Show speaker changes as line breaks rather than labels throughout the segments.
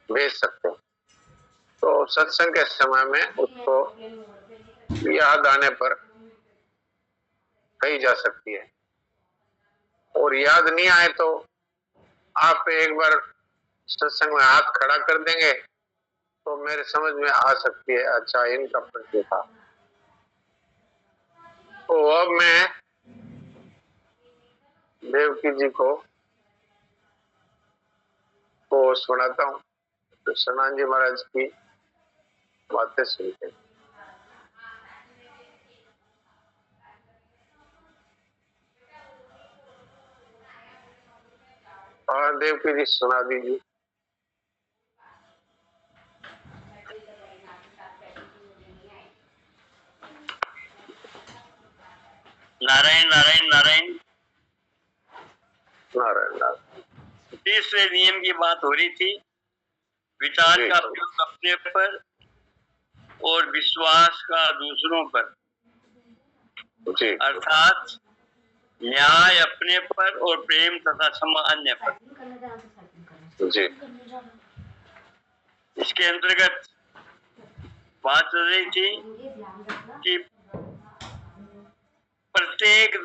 भेज सकते हैं। तो सत्संग के समय में उसको याद आने पर कही जा सकती है, और याद नहीं आए तो आप एक बार सत्संग में हाथ खड़ा कर देंगे तो मेरे समझ में आ सकती है, अच्छा इनका प्रश्न था। तो अब मैं देवकी जी को सुनाता हूँ, तो सनान जी महाराज की बातें सुनते हैं। और देवकी जी सुना दीजिए।
नारायण नारायण नारायण।
नारायण नारायण।
तीसरे नियम की बात हो रही थी, विचार का प्रयोग अपने पर और विश्वास का दूसरों पर, अर्थात न्याय अपने पर और प्रेम तथा क्षमा अन्य पर।
जी।
इसके अंतर्गत बात चल रही थी कि प्रत्येक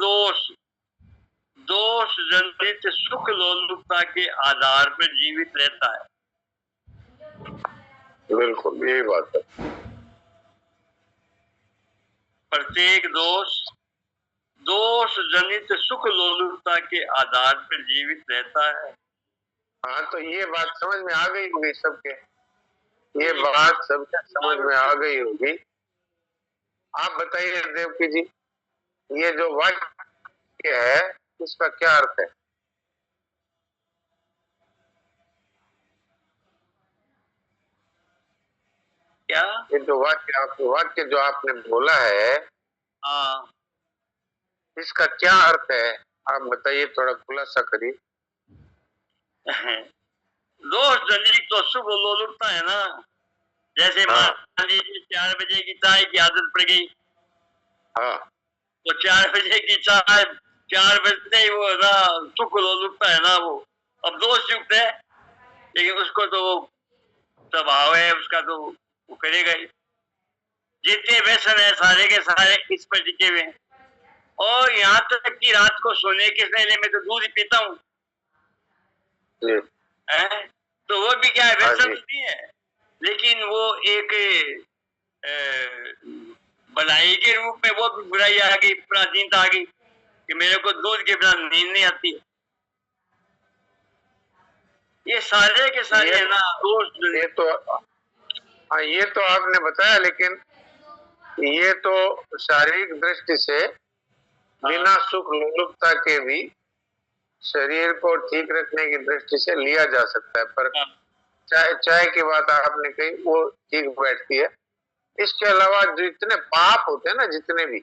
दोष जनित सुख लोलुपता के आधार पर जीवित रहता है।
बिल्कुल यही बात है।
प्रत्येक दोष जनित सुख लोलुपता के आधार पर जीवित रहता है।
हाँ, तो ये बात समझ में आ गई होगी सबके, ये बात सबके समझ में आ गई होगी। आप बताइए देवकी जी, ये जो वाक्य है इसका क्या अर्थ है?
क्या
ये जो वाक्य जो आपने बोला है,
हाँ,
इसका क्या अर्थ है? आप बताइए, थोड़ा खुलासा करिए।
दोष जनित तो सुख लोलुपता है ना। जैसे मान लीजिए 4 बजे की चाय की आदत पड़ गई,
हाँ,
तो 4 बजे की चाय 4 बजते ही वो ना सुख लोलुपता है ना, वो अब दोष युक्त है, लेकिन उसको तो स्वभाव है उसका, तो वो करेगा ही। जितने व्यसन है सारे के सारे इस पर टिके हुए हैं। और यहाँ तक कि रात को सोने के पहले मैं तो दूध ही पीता हूँ, तो वो भी क्या है, व्यसन नहीं है, लेकिन वो एक भलाई के रूप में वो भी बुराई आ गई, प्राचीनता आ गई कि मेरे को दूध के बिना नींद नहीं आती। ये सारे के सारे है ना दोस्त।
ये तो आपने बताया, लेकिन ये तो शारीरिक दृष्टि से बिना सुख लोलुपता के भी शरीर को ठीक रखने की दृष्टि से लिया जा सकता है, पर चाय की बात आपने कही वो ठीक बैठती है। इसके अलावा जितने पाप होते हैं ना, जितने भी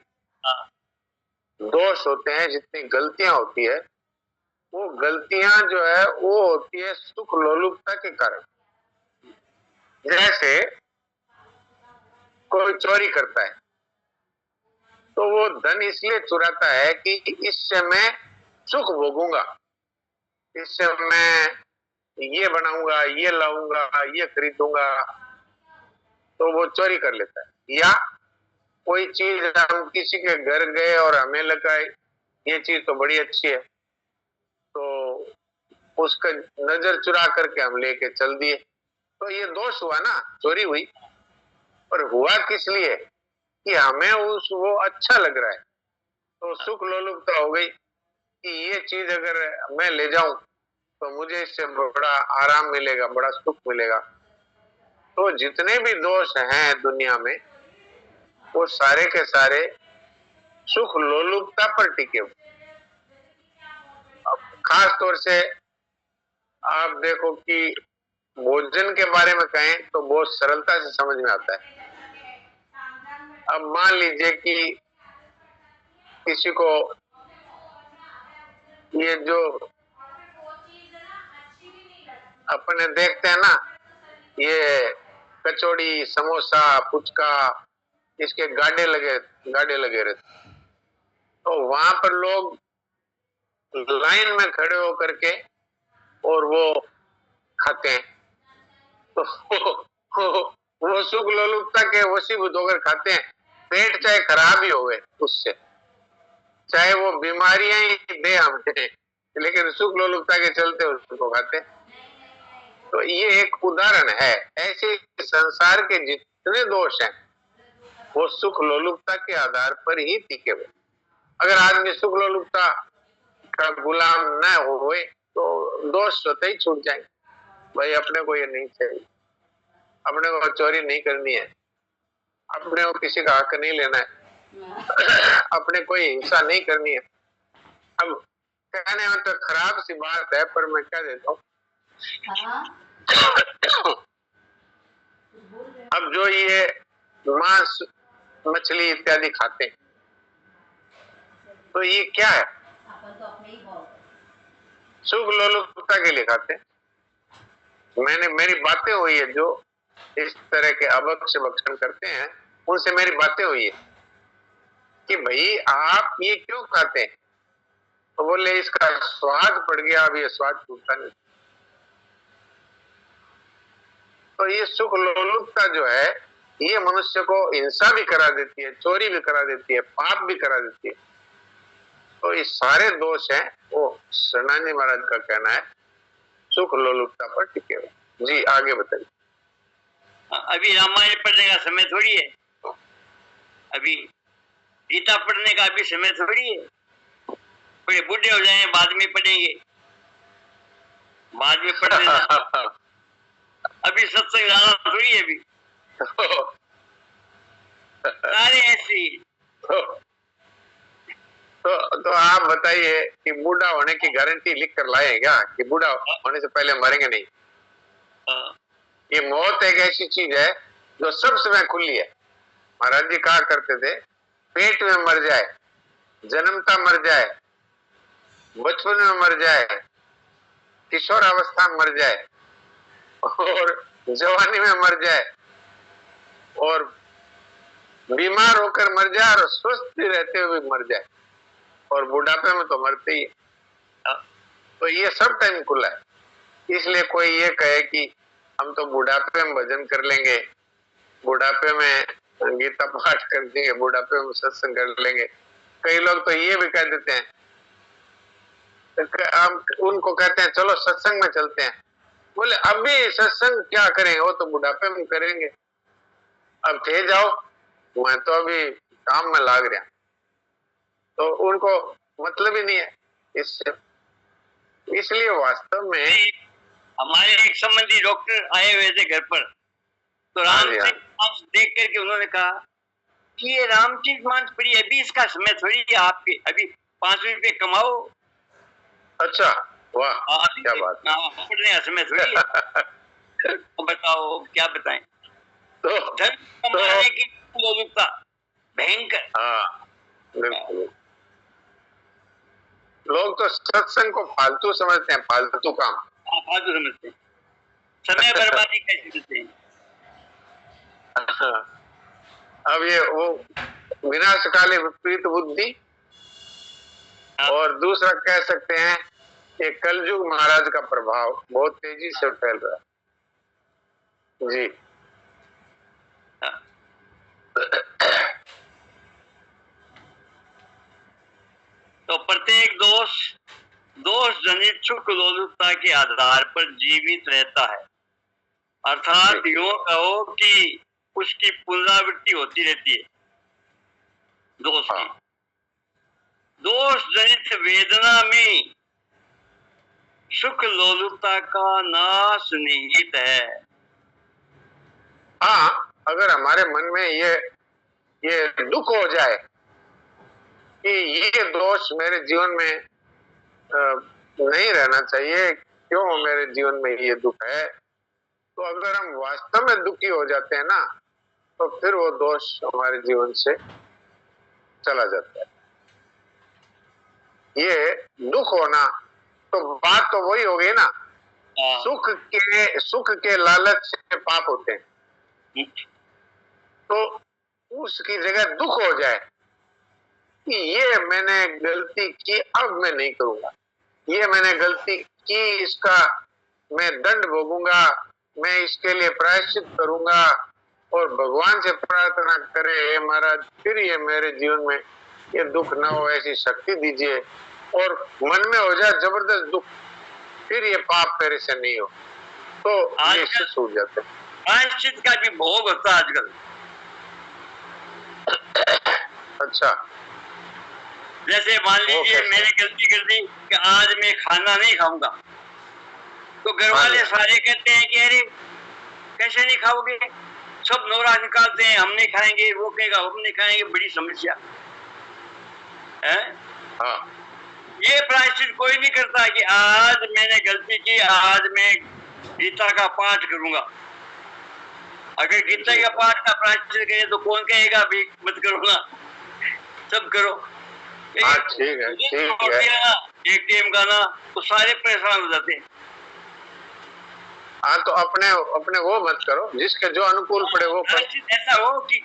दोष होते हैं, जितनी गलतियां होती है, वो गलतियां जो है वो होती है सुख लोलुपता के कारण। जैसे कोई चोरी करता है तो वो धन इसलिए चुराता है कि इससे मैं सुख भोगूंगा, इससे मैं ये बनाऊंगा, ये लाऊंगा, ये खरीदूंगा, तो वो चोरी कर लेता है। या कोई चीज हम किसी के घर गए और हमें लगा ये चीज तो बड़ी अच्छी है, तो उसका नजर चुरा करके हम लेके चल दिए, तो ये दोष हुआ ना, चोरी हुई। पर हुआ किस लिए? कि हमें वो अच्छा लग रहा है, तो सुख लोलुपता हो गई कि ये चीज अगर मैं ले जाऊं तो मुझे इससे बड़ा आराम मिलेगा, बड़ा सुख मिलेगा। तो जितने भी दोष हैं दुनिया में, वो सारे के सारे सुख लोलुपता पर टिके हुए। खास तौर से आप देखो कि भोजन के बारे में कहें तो बहुत सरलता से समझ में आता है। अब मान लीजिए कि किसी को ये जो अपने देखते हैं ना, ये कचौड़ी, समोसा, पुचका, इसके गाड़े लगे रहते, तो वहां पर लोग लाइन में खड़े होकर के और वो खाते हैं। तो वो सुख लोलुपता के वशीभूत होकर खाते हैं। पेट चाहे खराब ही होवे उससे, चाहे वो बीमारियां ही दे हमें, लेकिन सुख लोलुपता के चलते उसको खाते हैं। तो ये एक उदाहरण है। ऐसे संसार के जितने दोष हैं वो सुख लोलुपता के आधार पर ही टिके हुए। अगर आदमी सुख लोलुपता का गुलाम न होए तो दोष स्वतः ही छूट जाएंगे। भाई अपने को ये नहीं चाहिए, अपने को चोरी नहीं करनी है, अपने को किसी का हक नहीं लेना है, अपने कोई हिंसा नहीं करनी है। अब कहने में तो खराब सी बात है, पर मैं क्या देता हूँ, अब जो ये मांस मछली इत्यादि खाते हैं तो ये क्या है? सुख लोलुपता के लिए खाते हैं। मेरी बातें हुई है, जो इस तरह के अभक्ष भक्षण करते हैं उनसे मेरी बातें हुई है कि भाई आप ये क्यों खाते हैं? तो बोले इसका स्वाद पड़ गया, अब ये स्वाद छूटता नहीं। तो ये सुख लोलुपता जो है ये मनुष्य को हिंसा भी करा देती है, चोरी भी करा देती है, पाप भी करा देती है। तो ये सारे दोष हैं, वो सनातन महाराज का कहना है सुख लोलुपता पर टिके हुए। जी आगे बताइए।
अभी रामायण पढ़ने का समय थोड़ी है, अभी गीता पढ़ने का अभी समय थोड़ी है। थोड़े बूढ़े हो जाए बाद में पढ़ेंगे, बाद में पढ़ लेना। अभी सत्संग जाना थोड़ी है अभी। सारे ऐसी
तो आप बताइए कि बूढ़ा होने की गारंटी लिख कर लाए क्या कि बूढ़ा होने से पहले मरेंगे नहीं? ये मौत एक ऐसी चीज है जो सब समय खुली है। महाराज जी कहा करते थे, पेट में मर जाए, जन्मता मर जाए, बचपन में मर जाए, किशोर अवस्था में मर जाए और जवानी में मर जाए और बीमार होकर मर जाए और स्वस्थ रहते हुए मर जाए और बुढ़ापे में तो मरते ही है। तो ये सब टाइम खुला है। इसलिए कोई ये कहे कि हम तो बुढ़ापे में भजन कर लेंगे, बुढ़ापे में गीता पाठ कर देंगे, बुढ़ापे में सत्संग कर लेंगे। कई लोग तो ये भी कह देते हैं, हम उनको कहते हैं चलो सत्संग में चलते हैं। बोले अभी सत्संग क्या करेंगे, वो तो बुढ़ापे में करेंगे, अब थे जाओ, मैं तो अभी काम में लाग रहा। तो उनको मतलब ही नहीं है इससे। इसलिए वास्तव में
हमारे एक संबंधी डॉक्टर आए हुए थे घर पर, तो रामचरित मांस देख करके उन्होंने कहा कि ये रामचरित मांस पड़ी, अभी इसका समय थोड़ी है, आपके अभी 5 रुपए कमाओ।
अच्छा वाह क्या बात,
पढ़ने का समय थोड़ी है। बताओ क्या बताएं।
तो
धन कमाने की लोलुपता भयंकर।
हाँ बिल्कुल। लोग तो सत्संग को फालतू समझते हैं, फालतू काम।
फालतू समझते हैं, समय बर्बादी कैसे करते हैं।
अब ये वो विनाशकाले विपरीत बुद्धि, और दूसरा कह सकते हैं कि कलयुग महाराज का प्रभाव बहुत तेजी से फैल रहा है। जी
तो प्रत्येक दोष जनित सुख लोलुपता के आधार पर जीवित रहता है। अर्थात यूं कहो कि उसकी पुनरावृत्ति होती रहती है दोष की। दोष जनित वेदना में सुख लोलुपता का नाश निहित है।
हाँ, अगर हमारे मन में ये दुख हो जाए कि ये दोष मेरे जीवन में नहीं रहना चाहिए, क्यों मेरे जीवन में ये दुख है, तो अगर हम वास्तव में दुखी हो जाते हैं ना, तो फिर वो दोष हमारे जीवन से चला जाता है। ये दुख होना, तो बात तो वही हो गई ना, सुख के लालच से पाप होते हैं। तो उसकी जगह दुख हो जाए कि ये मैंने गलती की, अब मैं नहीं करूंगा, ये मैंने गलती की, इसका मैं दंड भोगूंगा, मैं इसके लिए प्रायश्चित करूंगा और भगवान से प्रार्थना करे, हे महाराज फिर ये मेरे जीवन में ये दुख ना हो, ऐसी शक्ति दीजिए। और मन में हो जाए जबरदस्त दुख, फिर ये पाप मेरे से नहीं हो, तो ये इससे छूट जाते।
प्रायश्चित का भी भोग होता है आजकल।
अच्छा,
जैसे मान लीजिए मैंने गलती कर दी कि आज मैं खाना नहीं खाऊंगा, तो घर वाले सारे कहते हैं कि अरे कैसे नहीं खाओगे, सब नौरा निकालते हैं, हम नहीं खाएंगे, वो कहेगा हम नहीं खाएंगे, बड़ी समस्या है।
हाँ।
ये प्रायश्चित कोई नहीं करता कि आज मैंने गलती की, आज मैं गीता का पाठ करूंगा। अगर गीता का पाठ का प्रायश्चित करे तो कौन कहेगा भी मत करो ना, सब करो।
ठीक है, ठीक है।
एक टीम का ना तो सारे परेशान हो जाते हैं।
हाँ, तो अपने वो मत करो, जिसके जो अनुकूल पड़े वो करो।
ऐसा हो कि